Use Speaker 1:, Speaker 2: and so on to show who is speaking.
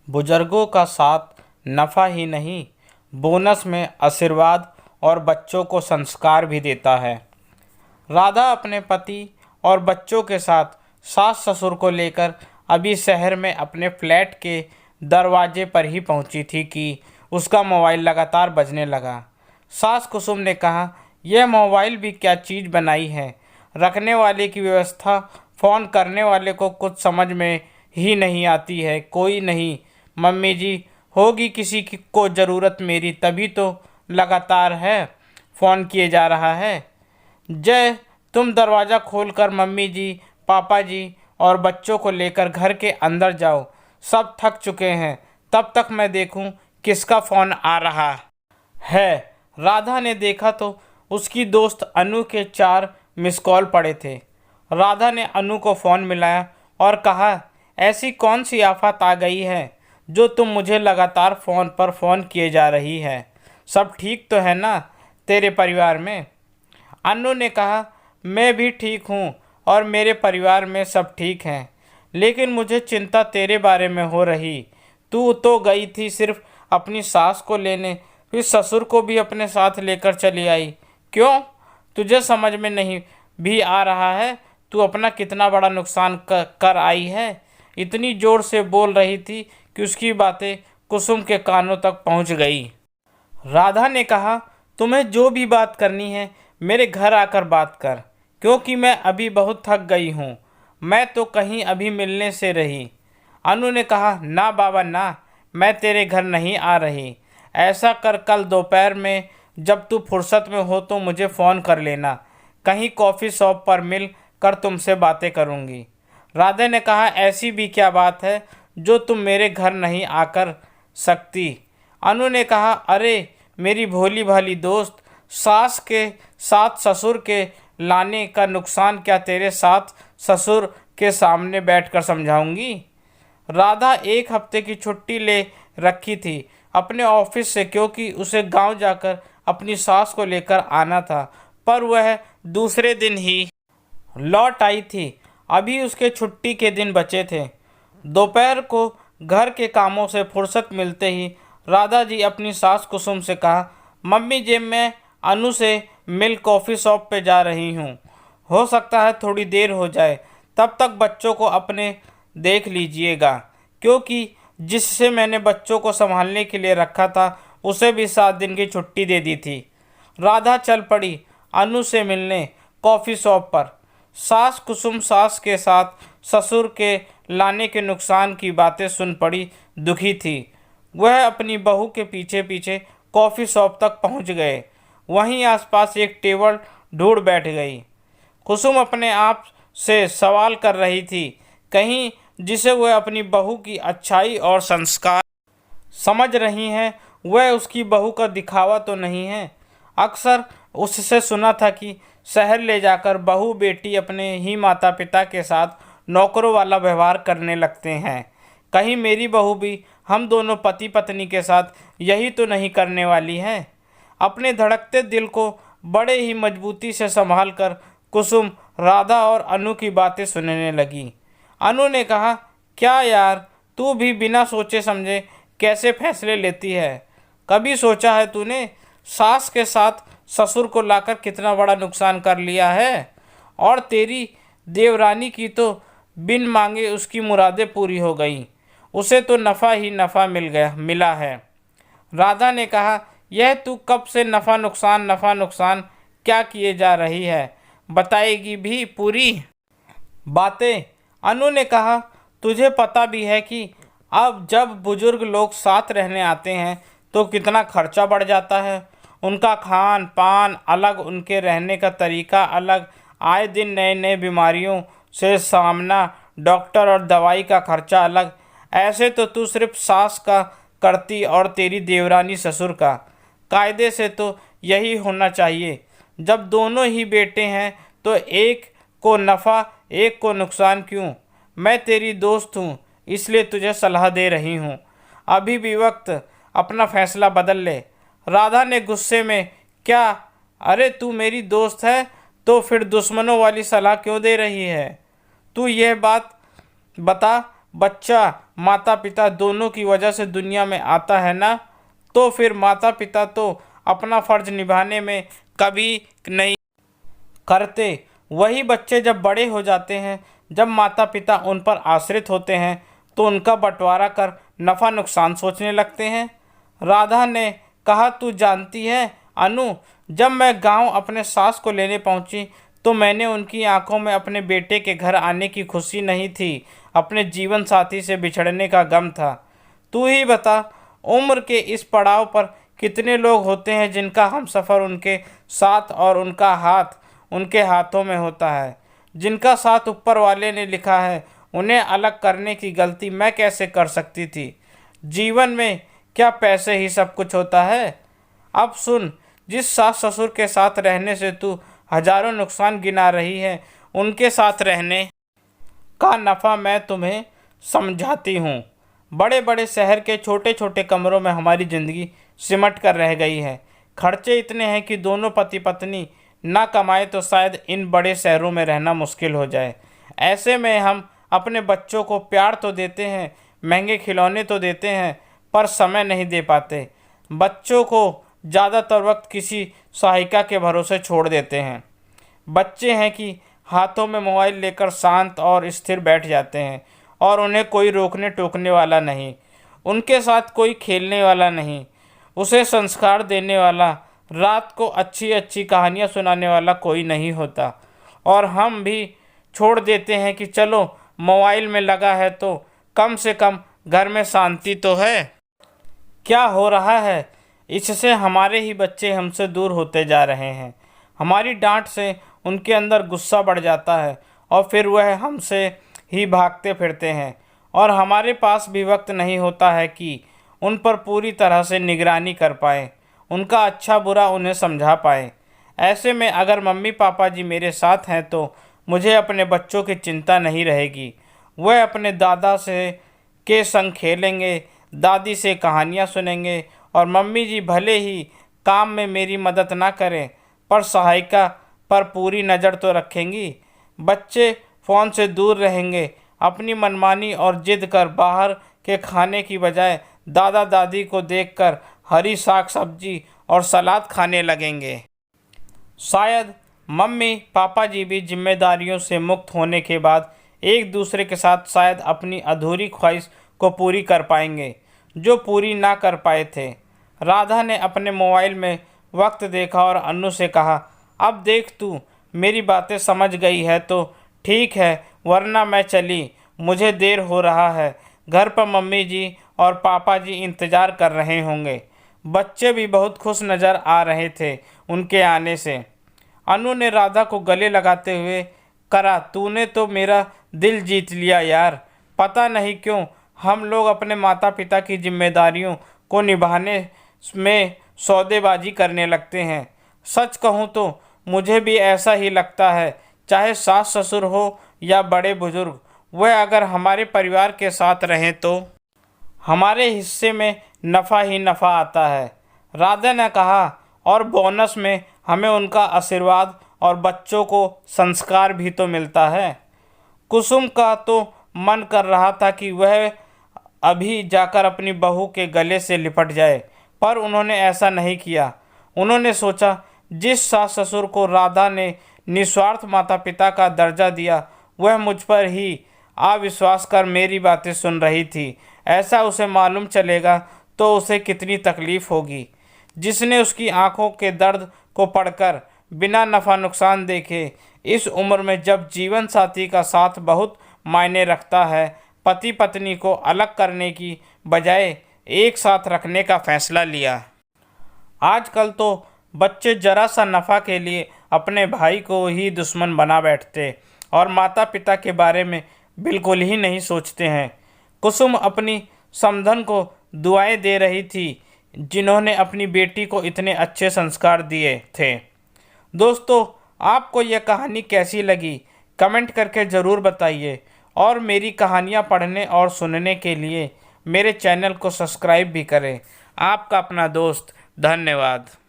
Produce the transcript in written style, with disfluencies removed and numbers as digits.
Speaker 1: बुजुर्गों का साथ नफ़ा ही नहीं, बोनस में आशीर्वाद और बच्चों को संस्कार भी देता है। राधा अपने पति और बच्चों के साथ सास ससुर को लेकर अभी शहर में अपने फ्लैट के दरवाजे पर ही पहुंची थी कि उसका मोबाइल लगातार बजने लगा। सास कुसुम ने कहा, यह मोबाइल भी क्या चीज़ बनाई है, रखने वाले की व्यवस्था, फ़ोन करने वाले को कुछ समझ में ही नहीं आती है। कोई नहीं मम्मी जी, होगी किसी की को ज़रूरत मेरी, तभी तो लगातार है फ़ोन किए जा रहा है। जय, तुम दरवाज़ा खोलकर मम्मी जी, पापा जी और बच्चों को लेकर घर के अंदर जाओ, सब थक चुके हैं, तब तक मैं देखूं किसका फ़ोन आ रहा है। राधा ने देखा तो उसकी दोस्त अनु के 4 मिस कॉल पड़े थे। राधा ने अनु को फ़ोन मिलाया और कहा, ऐसी कौन सी आफत आ गई है जो तुम मुझे लगातार फ़ोन पर फ़ोन किए जा रही है? सब ठीक तो है ना तेरे परिवार में? अनु ने कहा, मैं भी ठीक हूँ और मेरे परिवार में सब ठीक हैं, लेकिन मुझे चिंता तेरे बारे में हो रही। तू तो गई थी सिर्फ अपनी सास को लेने, फिर ससुर को भी अपने साथ लेकर चली आई। क्यों? तुझे समझ में नहीं भी आ रहा है तू अपना कितना बड़ा नुकसान कर आई है? इतनी ज़ोर से बोल रही थी कि उसकी बातें कुसुम के कानों तक पहुंच गई। राधा ने कहा, तुम्हें जो भी बात करनी है मेरे घर आकर बात कर, क्योंकि मैं अभी बहुत थक गई हूँ। मैं तो कहीं अभी मिलने से रही। अनु ने कहा, ना बाबा ना, मैं तेरे घर नहीं आ रही। ऐसा कर, कल दोपहर में जब तू फुर्सत में हो तो मुझे फ़ोन कर लेना, कहीं कॉफ़ी शॉप पर मिल कर तुमसे बातें करूँगी। राधा ने कहा, ऐसी भी क्या बात है जो तुम मेरे घर नहीं आकर सकती? अनु ने कहा, अरे मेरी भोली भाली दोस्त, सास के साथ ससुर के लाने का नुकसान क्या तेरे साथ ससुर के सामने बैठकर समझाऊंगी? राधा 1 हफ्ते की छुट्टी ले रखी थी अपने ऑफिस से, क्योंकि उसे गांव जाकर अपनी सास को लेकर आना था, पर वह दूसरे दिन ही लौट आई थी। अभी उसके छुट्टी के दिन बचे थे। दोपहर को घर के कामों से फुर्सत मिलते ही राधा जी अपनी सास कुसुम से कहा, मम्मी जी, मैं अनु से मिल कॉफ़ी शॉप पे जा रही हूँ, हो सकता है थोड़ी देर हो जाए, तब तक बच्चों को अपने देख लीजिएगा, क्योंकि जिससे मैंने बच्चों को संभालने के लिए रखा था उसे भी 7 दिन की छुट्टी दे दी थी। राधा चल पड़ी अनु से मिलने कॉफ़ी शॉप पर। सास कुसुम सास के साथ ससुर के लाने के नुकसान की बातें सुन पड़ी दुखी थी। वह अपनी बहू के पीछे पीछे कॉफ़ी शॉप तक पहुंच गए। वहीं आसपास एक टेबल ढूंढ बैठ गई। कुसुम अपने आप से सवाल कर रही थी, कहीं जिसे वह अपनी बहू की अच्छाई और संस्कार समझ रही हैं, वह उसकी बहू का दिखावा तो नहीं है। अक्सर उससे सुना था कि शहर ले जाकर बहू बेटी अपने ही माता पिता के साथ नौकरों वाला व्यवहार करने लगते हैं। कहीं मेरी बहू भी हम दोनों पति पत्नी के साथ यही तो नहीं करने वाली है? अपने धड़कते दिल को बड़े ही मजबूती से संभाल कर कुसुम राधा और अनु की बातें सुनने लगी। अनु ने कहा, क्या यार, तू भी बिना सोचे समझे कैसे फैसले लेती है? कभी सोचा है तूने सास के साथ ससुर को लाकर कितना बड़ा नुकसान कर लिया है? और तेरी देवरानी की तो बिन मांगे उसकी मुरादें पूरी हो गई, उसे तो नफ़ा ही नफ़ा मिला है। राधा ने कहा, यह तू कब से नफ़ा नुकसान क्या किए जा रही है, बताएगी भी पूरी बातें? अनु ने कहा, तुझे पता भी है कि अब जब बुजुर्ग लोग साथ रहने आते हैं तो कितना खर्चा बढ़ जाता है। उनका खान पान अलग, उनके रहने का तरीका अलग, आए दिन नए नए बीमारियों से सामना, डॉक्टर और दवाई का खर्चा अलग। ऐसे तो तू सिर्फ सास का करती और तेरी देवरानी ससुर का। कायदे से तो यही होना चाहिए। जब दोनों ही बेटे हैं तो एक को नफ़ा एक को नुकसान क्यों? मैं तेरी दोस्त हूँ, इसलिए तुझे सलाह दे रही हूँ, अभी भी वक्त अपना फैसला बदल ले। राधा ने गुस्से में, क्या? अरे तू मेरी दोस्त है तो फिर दुश्मनों वाली सलाह क्यों दे रही है? तू यह बात बता, बच्चा माता पिता दोनों की वजह से दुनिया में आता है ना, तो फिर माता पिता तो अपना फर्ज निभाने में कभी नहीं करते। वही बच्चे जब बड़े हो जाते हैं, जब माता पिता उन पर आश्रित होते हैं, तो उनका बंटवारा कर नफ़ा नुकसान सोचने लगते हैं। राधा ने कहा, तू जानती है अनु, जब मैं गांव अपने सास को लेने पहुंची तो मैंने उनकी आंखों में अपने बेटे के घर आने की खुशी नहीं थी, अपने जीवन साथी से बिछड़ने का गम था। तू ही बता, उम्र के इस पड़ाव पर कितने लोग होते हैं जिनका हमसफ़र उनके साथ और उनका हाथ उनके हाथों में होता है, जिनका साथ ऊपर वाले ने लिखा है। उन्हें अलग करने की गलती मैं कैसे कर सकती थी? जीवन में क्या पैसे ही सब कुछ होता है? अब सुन, जिस सास ससुर के साथ रहने से तू हजारों नुकसान गिना रही है, उनके साथ रहने का नफ़ा मैं तुम्हें समझाती हूँ। बड़े बड़े शहर के छोटे छोटे कमरों में हमारी ज़िंदगी सिमट कर रह गई है। खर्चे इतने हैं कि दोनों पति पत्नी ना कमाए तो शायद इन बड़े शहरों में रहना मुश्किल हो जाए। ऐसे में हम अपने बच्चों को प्यार तो देते हैं, महंगे खिलौने तो देते हैं, पर समय नहीं दे पाते। बच्चों को ज़्यादातर वक्त किसी सहायिका के भरोसे छोड़ देते हैं। बच्चे हैं कि हाथों में मोबाइल लेकर शांत और स्थिर बैठ जाते हैं और उन्हें कोई रोकने टोकने वाला नहीं, उनके साथ कोई खेलने वाला नहीं, उसे संस्कार देने वाला, रात को अच्छी अच्छी कहानियाँ सुनाने वाला कोई नहीं होता। और हम भी छोड़ देते हैं कि चलो मोबाइल में लगा है तो कम से कम घर में शांति तो है। क्या हो रहा है? इससे हमारे ही बच्चे हमसे दूर होते जा रहे हैं। हमारी डांट से उनके अंदर गुस्सा बढ़ जाता है और फिर वह हमसे ही भागते फिरते हैं, और हमारे पास भी वक्त नहीं होता है कि उन पर पूरी तरह से निगरानी कर पाए, उनका अच्छा बुरा उन्हें समझा पाए। ऐसे में अगर मम्मी पापा जी मेरे साथ हैं तो मुझे अपने बच्चों की चिंता नहीं रहेगी। वह अपने दादा से के संग खेलेंगे, दादी से कहानियाँ सुनेंगे, और मम्मी जी भले ही काम में मेरी मदद ना करें पर सहायिका पर पूरी नज़र तो रखेंगी। बच्चे फ़ोन से दूर रहेंगे, अपनी मनमानी और जिद कर बाहर के खाने की बजाय दादा दादी को देखकर हरी साग सब्जी और सलाद खाने लगेंगे। शायद मम्मी पापा जी भी जिम्मेदारियों से मुक्त होने के बाद एक दूसरे के साथ शायद अपनी अधूरी ख्वाहिश को पूरी कर पाएंगे जो पूरी ना कर पाए थे। राधा ने अपने मोबाइल में वक्त देखा और अन्नू से कहा, अब देख, तू मेरी बातें समझ गई है तो ठीक है, वरना मैं चली, मुझे देर हो रहा है। घर पर मम्मी जी और पापा जी इंतज़ार कर रहे होंगे। बच्चे भी बहुत खुश नज़र आ रहे थे उनके आने से। अनु ने राधा को गले लगाते हुए करा, तूने तो मेरा दिल जीत लिया यार। पता नहीं क्यों हम लोग अपने माता पिता की जिम्मेदारियों को निभाने में सौदेबाजी करने लगते हैं। सच कहूँ तो मुझे भी ऐसा ही लगता है, चाहे सास ससुर हो या बड़े बुजुर्ग, वह अगर हमारे परिवार के साथ रहें तो हमारे हिस्से में नफ़ा ही नफ़ा आता है। राधा ने कहा, और बोनस में हमें उनका आशीर्वाद और बच्चों को संस्कार भी तो मिलता है। कुसुम का तो मन कर रहा था कि वह अभी जाकर अपनी बहू के गले से लिपट जाए, पर उन्होंने ऐसा नहीं किया। उन्होंने सोचा, जिस सास ससुर को राधा ने निस्वार्थ माता पिता का दर्जा दिया, वह मुझ पर ही अविश्वास कर मेरी बातें सुन रही थी। ऐसा उसे मालूम चलेगा तो उसे कितनी तकलीफ़ होगी। जिसने उसकी आंखों के दर्द को पढ़कर बिना नफ़ा नुकसान देखे इस उम्र में जब जीवन साथी का साथ बहुत मायने रखता है, पति पत्नी को अलग करने की बजाय एक साथ रखने का फैसला लिया। आजकल तो बच्चे जरा सा नफ़ा के लिए अपने भाई को ही दुश्मन बना बैठते और माता पिता के बारे में बिल्कुल ही नहीं सोचते हैं। कुसुम अपनी समधन को दुआएं दे रही थी जिन्होंने अपनी बेटी को इतने अच्छे संस्कार दिए थे। दोस्तों, आपको यह कहानी कैसी लगी कमेंट करके ज़रूर बताइए, और मेरी कहानियाँ पढ़ने और सुनने के लिए मेरे चैनल को सब्सक्राइब भी करें। आपका अपना दोस्त, धन्यवाद।